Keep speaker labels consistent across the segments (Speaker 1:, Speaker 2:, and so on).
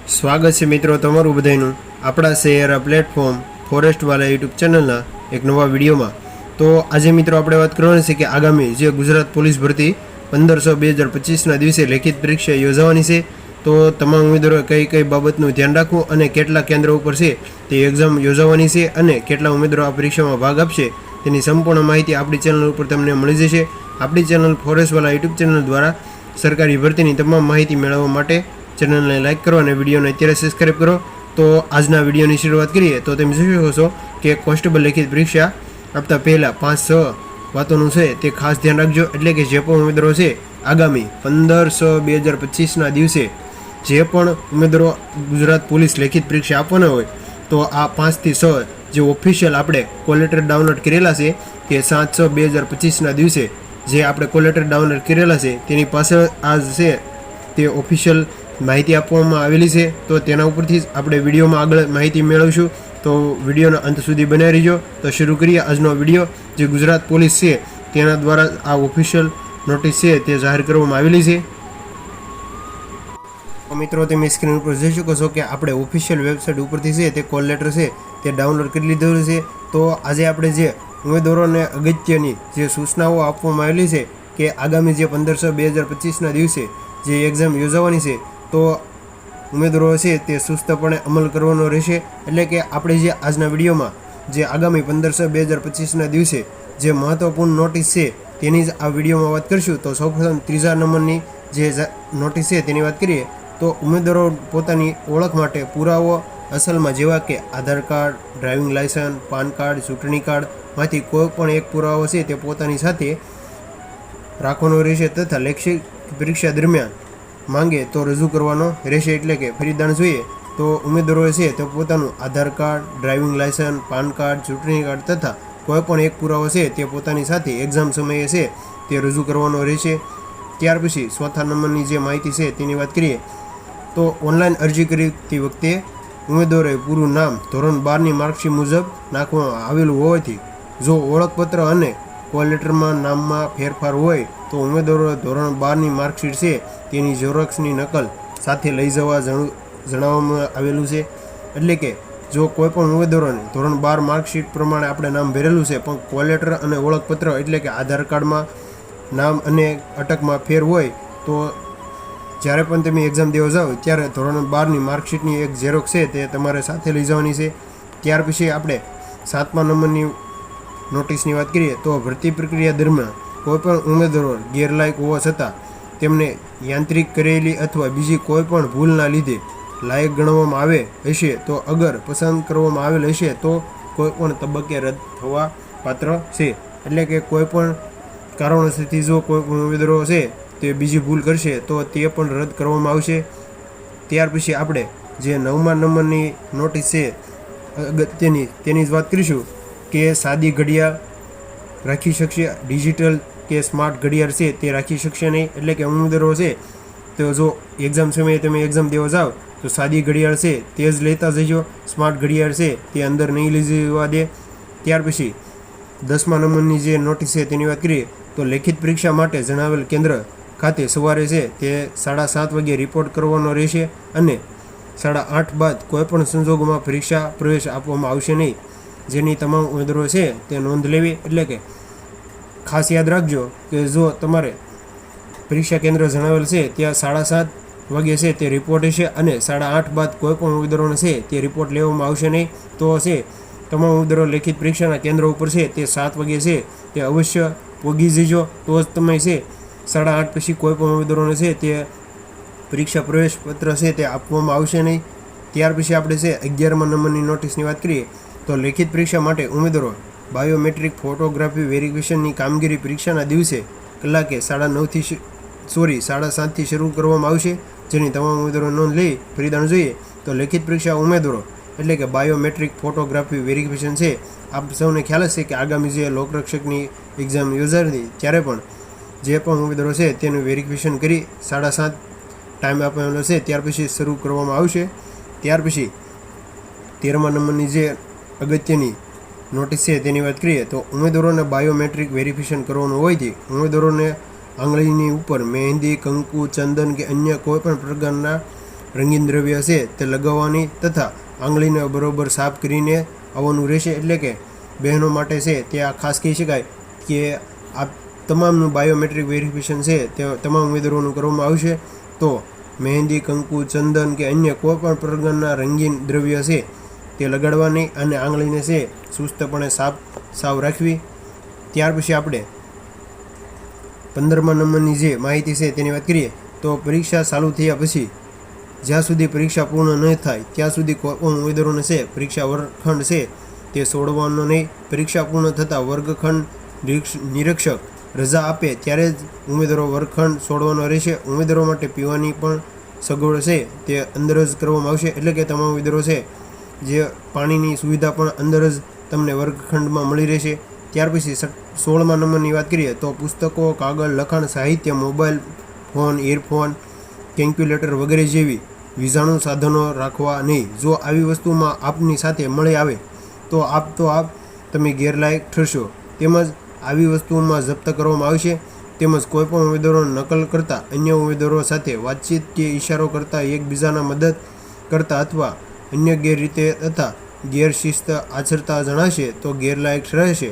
Speaker 1: સ્વાગત છે મિત્રો તમારું બધાનું આપણા શહેર પ્લેટફોર્મ ફોરેસ્ટવાલા યુટ્યુબ ચેનલના એક નવા વિડીયોમાં। તો આજે મિત્રો આપણે વાત કરવાની છે કે આગામી જે ગુજરાત પોલીસ ભરતી 15/2025ના દિવસે લેખિત પરીક્ષા યોજાવાની છે। તો તમામ ઉમેદવારો કઈ કઈ બાબતનું ધ્યાન રાખવું અને કેટલા કેન્દ્ર ઉપર છે તે એક્ઝામ યોજાવાની છે અને કેટલા ઉમેદવારો આ પરીક્ષામાં ભાગ આપશે તેની સંપૂર્ણ માહિતી આપણી ચેનલ ઉપર તમને મળી જશે। આપણી ચેનલ ફોરેસ્ટવાલા યુટ્યુબ ચેનલ દ્વારા સરકારી ભરતીની તમામ માહિતી મેળવવા માટે ચેનલને લાઇક કરો અને વિડીયોને અત્યારે સબસ્ક્રાઈબ કરો। તો આજના વિડીયોની શરૂઆત કરીએ તો તમે જોઈ શકો છો કે કોન્સ્ટેબલ લેખિત પરીક્ષા આપતા પહેલાં 5-6 વાતોનું છે તે ખાસ ધ્યાન રાખજો। એટલે કે જે પણ ઉમેદવારો છે આગામી 15/2025ના દિવસે જે પણ ઉમેદવારો ગુજરાત પોલીસ લેખિત પરીક્ષા આપવાના હોય તો આ 5 થી 6 જે ઓફિશિયલ આપણે કોલ લેટર ડાઉનલોડ કરેલા છે કે 7/6/2025ના દિવસે જે આપણે કોલ લેટર ડાઉનલોડ કરેલા છે તેની પાછળ આ છે તે ઓફિશિયલ માહિતી આપવામાં આવેલી છે। તો તેના ઉપરથી જ આપણે વિડીયોમાં આગળ માહિતી મેળવીશું। તો વિડીયોના અંત સુધી બનાવી રહીજો। તો શરૂ કરીએ આજનો વિડીયો। જે ગુજરાત પોલીસ છે તેના દ્વારા આ ઓફિશિયલ નોટિસ છે તે જાહેર કરવામાં આવેલી છે। તો મિત્રો તમે સ્ક્રીન ઉપર જોઈ શકો છો કે આપણે ઓફિશિયલ વેબસાઇટ ઉપરથી છે તે કોલ લેટર છે તે ડાઉનલોડ કરી લીધેલું છે। તો આજે આપણે જે ઉમેદવારોને અગત્યની જે સૂચનાઓ આપવામાં આવેલી છે કે આગામી જે 15/2025ના દિવસે જે એક્ઝામ યોજાવાની છે તો ઉમેદવારો છે તે સુસ્તપણે અમલ કરવાનો રહેશે। એટલે કે આપણે જે આજના વિડીયોમાં જે આગામી 15/2025ના દિવસે જે મહત્વપૂર્ણ નોટિસ છે તેની જ આ વિડીયોમાં વાત કરીશું। તો સૌપ્રથમ 3જા નંબરની જે નોટિસ છે તેની વાત કરીએ તો ઉમેદવારો પોતાની ઓળખ માટે પુરાવો અસલમાં જેવા કે Aadhaar card, driving licence, PAN card, ચૂંટણી કાર્ડમાંથી કોઈ પણ એક પુરાવો છે તે પોતાની સાથે રાખવાનો રહેશે તથા લેખિત પરીક્ષા દરમિયાન માંગે તો રજૂ કરવાનો રહેશે। એટલે કે ફરીદાણ જોઈએ તો ઉમેદવારો છે તો પોતાનું Aadhaar card, driving licence, PAN card, ચૂંટણી કાર્ડ તથા કોઈ પણ એક પુરાવો છે તે પોતાની સાથે એક્ઝામ સમયે છે તે રજૂ કરવાનો રહેશે। ત્યાર પછી 4થા નંબરની જે માહિતી છે તેની વાત કરીએ તો ઓનલાઈન અરજી કરતી વખતે ઉમેદવારોએ પૂરું નામ ધોરણ 12ની માર્કશીટ મુજબ નાખવામાં આવેલું હોવાથી જો ઓળખપત્ર અને કોલ લેટરમાં નામમાં ફેરફાર હોય તો ઉમેદવારો ધોરણ 12ની માર્કશીટ છે તેની ઝેરોક્ષની નકલ સાથે લઈ જવા જણાવવામાં આવેલું છે। એટલે કે જો કોઈ પણ ઉમેદવારોને ધોરણ 12 માર્કશીટ પ્રમાણે આપણે નામ ભરેલું છે પણ કોલ લેટર અને ઓળખપત્ર એટલે કે આધાર કાર્ડમાં નામ અને અટકમાં ફેર હોય તો જ્યારે પણ તમે એક્ઝામ દેવા જાઓ ત્યારે ધોરણ 12ની માર્કશીટની એક ઝેરોક્ષ છે તે તમારે સાથે લઈ જવાની છે। ત્યાર પછી આપણે 7મા નંબરની નોટિસની વાત કરીએ તો ભરતી પ્રક્રિયા દરમિયાન કોઈપણ ઉમેદવારો ગેરલાયક હોવા છતાં તેમને યાંત્રિક કરેલી અથવા બીજી કોઈ પણ ભૂલના લીધે લાયક ગણવામાં આવે હશે તો અગર પસંદ કરવામાં આવેલ હશે તો કોઈ પણ તબક્કે રદ થવા પાત્ર છે। એટલે કે કોઈ પણ કારણોસરથી જો કોઈ પણ ઉમેદવારો છે તે બીજી ભૂલ કરશે તો તે પણ રદ કરવામાં આવશે। ત્યાર પછી આપણે જે 9મા નંબરની નોટિસ છે અગત્યની તેની જ વાત કરીશું કે સાદી ઘડિયાળ રાખી શકશે, ડિજિટલ કે સ્માર્ટ ઘડિયાળ છે તે રાખી શકશે નહીં। એટલે કે ઉમેદવારો છે તો જો એક્ઝામ સમયે તમે એક્ઝામ દેવા જાઓ તો સાદી ઘડિયાળ છે તે જ લેતા જજો, સ્માર્ટ ઘડિયાળ છે તે અંદર નહીં લઈ જવા દે। ત્યાર પછી 10મા નંબરની જે નોટિસ છે તેની વાત કરીએ તો લેખિત પરીક્ષા માટે જણાવેલ કેન્દ્ર ખાતે સવારે છે તે 7:30 વાગ્યે રિપોર્ટ કરવાનો રહેશે અને 8:30 બાદ કોઈપણ સંજોગોમાં પરીક્ષા પ્રવેશ આપવામાં આવશે નહીં, જેની તમામ ઉમેદવારો છે તે નોંધ લેવી। એટલે કે ખાસ યાદ રાખજો કે જો તમારે પરીક્ષા કેન્દ્ર જણાવેલ છે ત્યાં 7:30 વાગ્યે છે તે રિપોર્ટ હશે અને 8:30 બાદ કોઈ પણ ઉમેદવારોને છે તે રિપોર્ટ લેવામાં આવશે નહીં। તો છે તમામ ઉમેદવારો લેખિત પરીક્ષાના કેન્દ્ર ઉપર છે તે 7 વાગ્યે છે તે અવશ્ય પહોંચી જજો તો જ તમે છે 8:30 પછી કોઈ પણ ઉમેદવારોને છે તે પરીક્ષા પ્રવેશ પત્ર છે તે આપવામાં આવશે નહીં। ત્યાર પછી આપણે છે 11મા નંબરની નોટિસની વાત કરીએ તો લેખિત પરીક્ષા માટે ઉમેદવારો બાયોમેટ્રિક ફોટોગ્રાફી વેરિફિકેશનની કામગીરી પરીક્ષાના દિવસે કલાકે 7:30થી શરૂ કરવામાં આવશે, જેની તમામ ઉમેદવારો નોંધ લઈ ફરીદાણ જોઈએ તો લેખિત પરીક્ષા ઉમેદવારો એટલે કે બાયોમેટ્રિક ફોટોગ્રાફી વેરિફિકેશન છે આપ સૌને ખ્યાલ હશે કે આગામી જે લોકરક્ષકની એક્ઝામ યોજાતી ત્યારે પણ જે પણ ઉમેદવારો છે તેનું વેરિફિકેશન કરી 7:30 ટાઈમ આપેલો છે ત્યાર પછી શરૂ કરવામાં આવશે। ત્યાર પછી 13મા નંબરની જે અગત્યની નોટિસ છે તેની વાત કરીએ તો ઉમેદવારોને બાયોમેટ્રિક વેરિફિકેશન કરવાનું હોવાથી ઉમેદવારોને આંગળીની ઉપર મહેંદી, કંકુ, ચંદન કે અન્ય કોઈપણ પ્રકારના રંગીન દ્રવ્ય છે તે લગાવવાની તથા આંગળીને બરોબર સાફ કરીને આવવાનું રહેશે. એટલે કે બહેનો માટે છે તે આ ખાસ કહી શકાય કે આ તમામનું બાયોમેટ્રિક વેરિફિકેશન છે તે તમામ ઉમેદવારોનું કરવામાં આવશે. તો મહેંદી, કંકુ, ચંદન કે અન્ય કોઈ પણ પ્રકારના રંગીન દ્રવ્ય છે તે લગાડવાની અને આંગળીને છે સુસ્તપણે સાવ રાખવી. ત્યાર પછી આપણે 15મા નંબરની જે માહિતી છે તેની વાત કરીએ તો પરીક્ષા ચાલુ થયા પછી જ્યાં સુધી પરીક્ષા પૂર્ણ ન થાય ત્યાં સુધી કોઈ પણ ઉમેદવારોને છે પરીક્ષા વર્ગખંડ છે તે છોડવાનો નહીં. પરીક્ષા પૂર્ણ થતાં વર્ગખંડ નિરીક્ષક રજા આપે ત્યારે જ ઉમેદવારો વર્ગખંડ છોડવાનો રહેશે. ઉમેદવારો માટે પીવાની પણ સગવડ છે તે અંદર જ કરવામાં આવશે. એટલે કે તમામ ઉમેદવારો છે જે પાણીની સુવિધા પણ અંદર જ તમને વર્ગખંડમાં મળી રહેશે. ત્યાર પછી 16મા નંબરની વાત કરીએ તો પુસ્તકો, કાગળ, લખાણ, સાહિત્ય, મોબાઈલ ફોન, ઇયરફોન, કેલ્ક્યુલેટર વગેરે જેવી વીજાણુ સાધનો રાખવા નહીં. જો આવી વસ્તુમાં આપની સાથે મળી આવે તો આપ તમે ગેરલાયક ઠરશો. તેમજ આવી વસ્તુઓમાં જપ્ત કરવામાં આવશે. તેમજ કોઈપણ ઉમેદવારો નકલ કરતા, અન્ય ઉમેદવારો સાથે વાતચીત કે ઇશારો કરતા, એકબીજાના મદદ કરતા અથવા અન્ય ગેરરીતે તથા ગેરશિસ્ત આચરતા જણાશે તો ગેરલાયક ઠરાશે.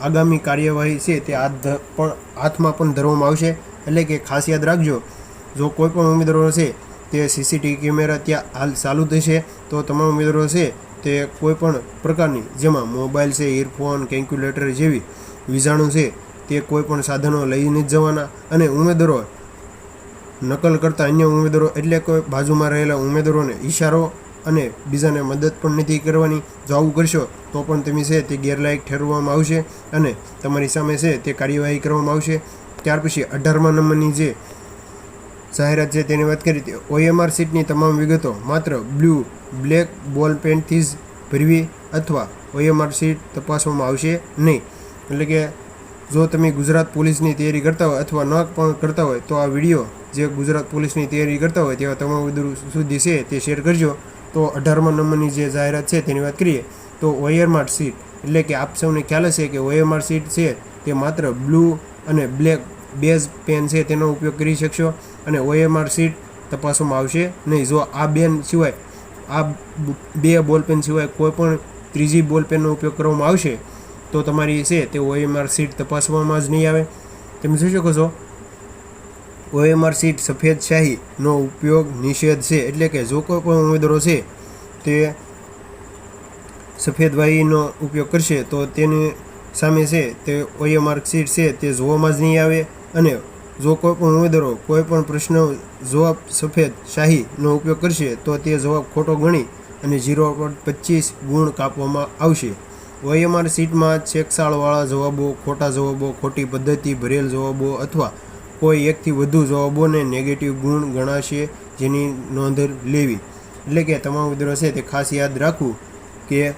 Speaker 1: આગામી કાર્યવાહી છે તે હાથમાં પણ ધરવામાં આવશે. એટલે કે ખાસ યાદ રાખજો, જો કોઈ પણ ઉમેદવારો છે તે સીસીટીવી કેમેરા ત્યાં હાલ ચાલુ થશે તો તમામ ઉમેદવારો છે તે કોઈ પણ પ્રકારની જેમાં મોબાઈલ છે, ઇયરફોન, કેલ્ક્યુલેટર જેવી વીજાણુ છે તે કોઈ પણ સાધનો લઈને જ જવાના. અને ઉમેદવારો નકલ કરતા અન્ય ઉમેદવારો એટલે કે બાજુમાં રહેલા ઉમેદવારોને ઇશારો અને બીજાને મદદ પણ નથી કરવાની. જો આવું કરશો તો પણ તમે છે તે ગેરલાયક ઠેરવવામાં આવશે અને તમારી સામે છે તે કાર્યવાહી કરવામાં આવશે. ત્યાર પછી 18મા નંબરની જે જાહેરાત છે તેની વાત કરી હતી. OMR સીટની તમામ વિગતો માત્ર બ્લેક બોલ પેનથી જ ભરવી અથવા OMR સીટ તપાસવામાં આવશે નહીં. એટલે કે જો તમે ગુજરાત પોલીસની તૈયારી કરતા હોય અથવા ન પણ કરતા હોય તો આ વિડીયો જે ગુજરાત પોલીસની તૈયારી કરતા હોય તેવા તમામ વિદ્યાર્થીઓ સુધી છે તે શેર કરજો. તો 18મા નંબરની જે જાહેરાત છે તેની વાત કરીએ તો OMR સીટ એટલે કે આપ સૌને ખ્યાલ હશે કે OMR સીટ છે તે માત્ર બ્લુ અને બ્લેક બેઝ પેન છે તેનો ઉપયોગ કરી શકશો અને OMR સીટ તપાસવામાં આવશે નહીં. જો આ બે બોલપેન સિવાય કોઈ પણ ત્રીજી બોલપેનનો ઉપયોગ કરવામાં આવશે તો તમારી છે તે OMR સીટ તપાસવામાં જ નહીં આવે. તમે જોઈ શકો છો OMR સીટ સફેદ શાહીનો ઉપયોગ નિષેધ છે. એટલે કે જો કોઈ પણ ઉમેદવારો છે તે સફેદ વાહીનો ઉપયોગ કરશે તો તેની સામે છે તે OMR સીટ છે તે જોવામાં જ નહીં આવે. અને જો કોઈ પણ ઉમેદવારો કોઈ પણ પ્રશ્ન જવાબ સફેદ શાહીનો ઉપયોગ કરશે તો તે જવાબ ખોટો ગણી અને 0.25 ગુણ કાપવામાં આવશે. OMR સીટમાં છેકછાળવાળા જવાબો, ખોટા જવાબો, ખોટી પદ્ધતિ ભરેલ જવાબો અથવા કોઈ એકથી વધુ જવાબોને નેગેટિવ ગુણ ગણાશે, જેની નોંધ લેવી. એટલે કે તમામ વિદ્યાર્થીઓ છે તે ખાસ યાદ રાખવું કે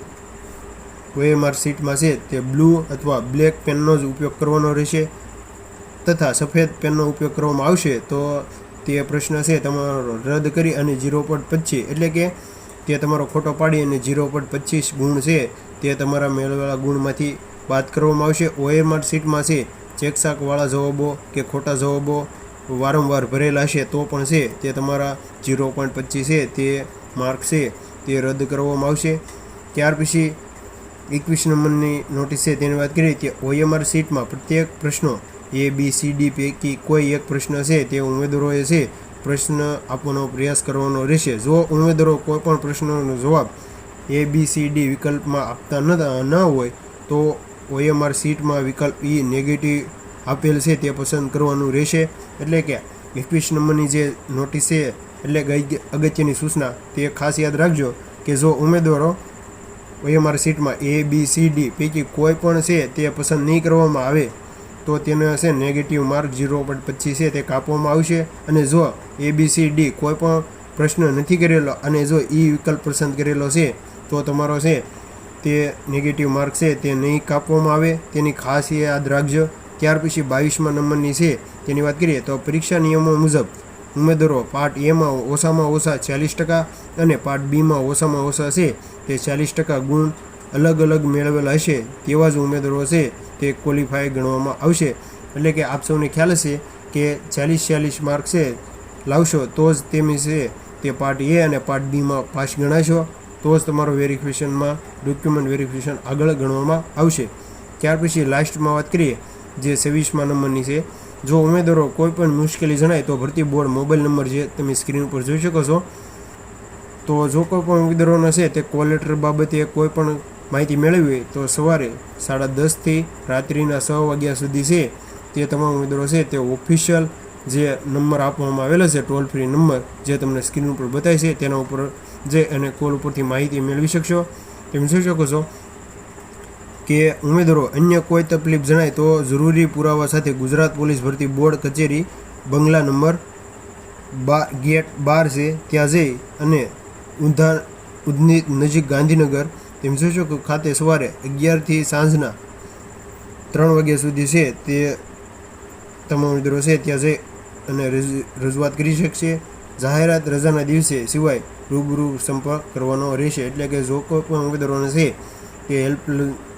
Speaker 1: OMR સીટમાં છે તે બ્લુ અથવા બ્લેક પેનનો જ ઉપયોગ કરવાનો રહેશે તથા સફેદ પેનનો ઉપયોગ કરવામાં આવશે તો તે પ્રશ્ન છે તમારો રદ કરી અને 0.25 એટલે કે તે તમારો ખોટો પાડી અને 0.25 ગુણ છે તે તમારા મેળવેલા ગુણમાંથી બાદ કરવામાં આવશે. OMR સીટમાં છે ચેકશાકવાળા જવાબો કે ખોટા જવાબો વારંવાર ભરેલા હશે તો પણ છે તે તમારા 0.25 છે તે માર્ક છે તે રદ કરવામાં આવશે. ત્યાર પછી 21 નંબરની નોટિસ છે તેની વાત કરીએ કે OMR સીટમાં પ્રત્યેક પ્રશ્નો ABCD પૈકી કોઈ એક પ્રશ્ન છે તે ઉમેદવારોએ છે પ્રશ્ન આપવાનો પ્રયાસ કરવાનો રહેશે. જો ઉમેદવારો કોઈ પણ પ્રશ્નનો જવાબ ABCD વિકલ્પમાં આપતા ન હોય તો OMR સીટમાં વિકલ્પ E નેગેટિવ આપેલ છે તે પસંદ કરવાનું રહેશે. એટલે કે 21 નંબરની જે નોટિસ છે એટલે અગત્યની સૂચના તે ખાસ યાદ રાખજો કે જો ઉમેદવારો OMR સીટમાં ABCD પૈકી કોઈ પણ છે તે પસંદ નહીં કરવામાં આવે તો તેને છે નેગેટિવ માર્ક 0.25 છે તે કાપવામાં આવશે. અને જો ABCD કોઈ પણ પ્રશ્ન નથી કરેલો અને જો E વિકલ્પ પસંદ કરેલો છે તો તમારો છે તે નેગેટિવ માર્ક છે તે નહીં કાપવામાં આવે, તેની ખાસ યાદ રાખજો. ત્યાર પછી 22મા નંબરની છે તેની વાત કરીએ તો પરીક્ષા નિયમો મુજબ ઉમેદવારો પાર્ટ Aમાં ઓછામાં ઓછા 40% અને પાર્ટ Bમાં ઓછામાં ઓછા છે તે 40% ગુણ અલગ અલગ મેળવેલા હશે તેવા જ ઉમેદવારો છે તે ક્વોલિફાય ગણવામાં આવશે. એટલે કે આપ સૌને ખ્યાલ હશે કે 40 માર્ક છે લાવશો તો જ તેમ છે તે પાર્ટ એ અને પાર્ટ બીમાં પાસ ગણાશો તો જ તમારો વેરિફિકેશનમાં ડોક્યુમેન્ટ વેરિફિકેશન આગળ ગણવામાં આવશે. ત્યાર પછી લાસ્ટમાં વાત કરીએ જે 26મા નંબરની છે. જો ઉમેદવારો કોઈ પણ મુશ્કેલી જણાય તો ભરતી બોર્ડ મોબાઈલ નંબર જે તમે સ્ક્રીન ઉપર જોઈ શકો છો. તો જો કોઈ પણ ઉમેદવારોને છે તે કોલ લેટર બાબતે કોઈ પણ માહિતી મેળવી હોય તો સવારે 10:30 થી રાત્રિના 6 વાગ્યા સુધી છે તે તમામ ઉમેદવારો છે તે ઓફિશિયલ જે નંબર આપવામાં આવેલો છે ટોલ ફ્રી નંબર જે તમને સ્ક્રીન ઉપર બતાવે છે તેના ઉપર જઈ અને કોલ ઉપરથી માહિતી મેળવી શકશો. તમે જોઈ શકો છો કે ઉમેદવારો અન્ય કોઈ તકલીફ જણાય તો જરૂરી પુરાવા સાથે ગુજરાત પોલીસ ભરતી બોર્ડ કચેરી બંગલા નંબર ગેટ 12 છે ત્યાં જઈ અને ઉધની નજીક ગાંધીનગર તેમ જોઈ શકો ખાતે સવારે 11 થી સાંજના 3 વાગ્યા સુધી છે તે તમામ ઉમેદવારો છે ત્યાં જઈ અને રજૂઆત કરી શકશે. જાહેરાત રજાના દિવસે સિવાય રૂબરૂ સંપર્ક કરવાનો રહેશે. એટલે કે જો કોઈ પણ ઉમેદવારોને છે કે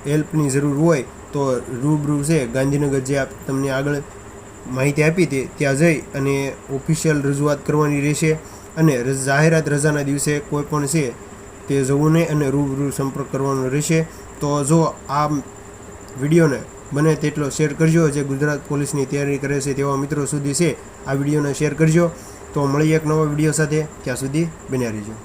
Speaker 1: હેલ્પની જરૂર હોય તો રૂબરૂ છે ગાંધીનગર જે તમને આગળ માહિતી આપી હતી ત્યાં જઈ અને ઓફિશિયલ રજૂઆત કરવાની રહેશે. અને જાહેરાત રજાના દિવસે કોઈ પણ છે તે જવું નહીં અને રૂબરૂ સંપર્ક કરવાનો રહેશે. તો જો આ વિડીયોને બને તેટલો શેર કરજો. જે ગુજરાત પોલીસની તૈયારી કરે છે તેવા મિત્રો સુધી છે આ વિડીયોને શેર કરજો. તો મળીએ એક નવા વિડીયો સાથે. ત્યાં સુધી બન્યા રહેજો.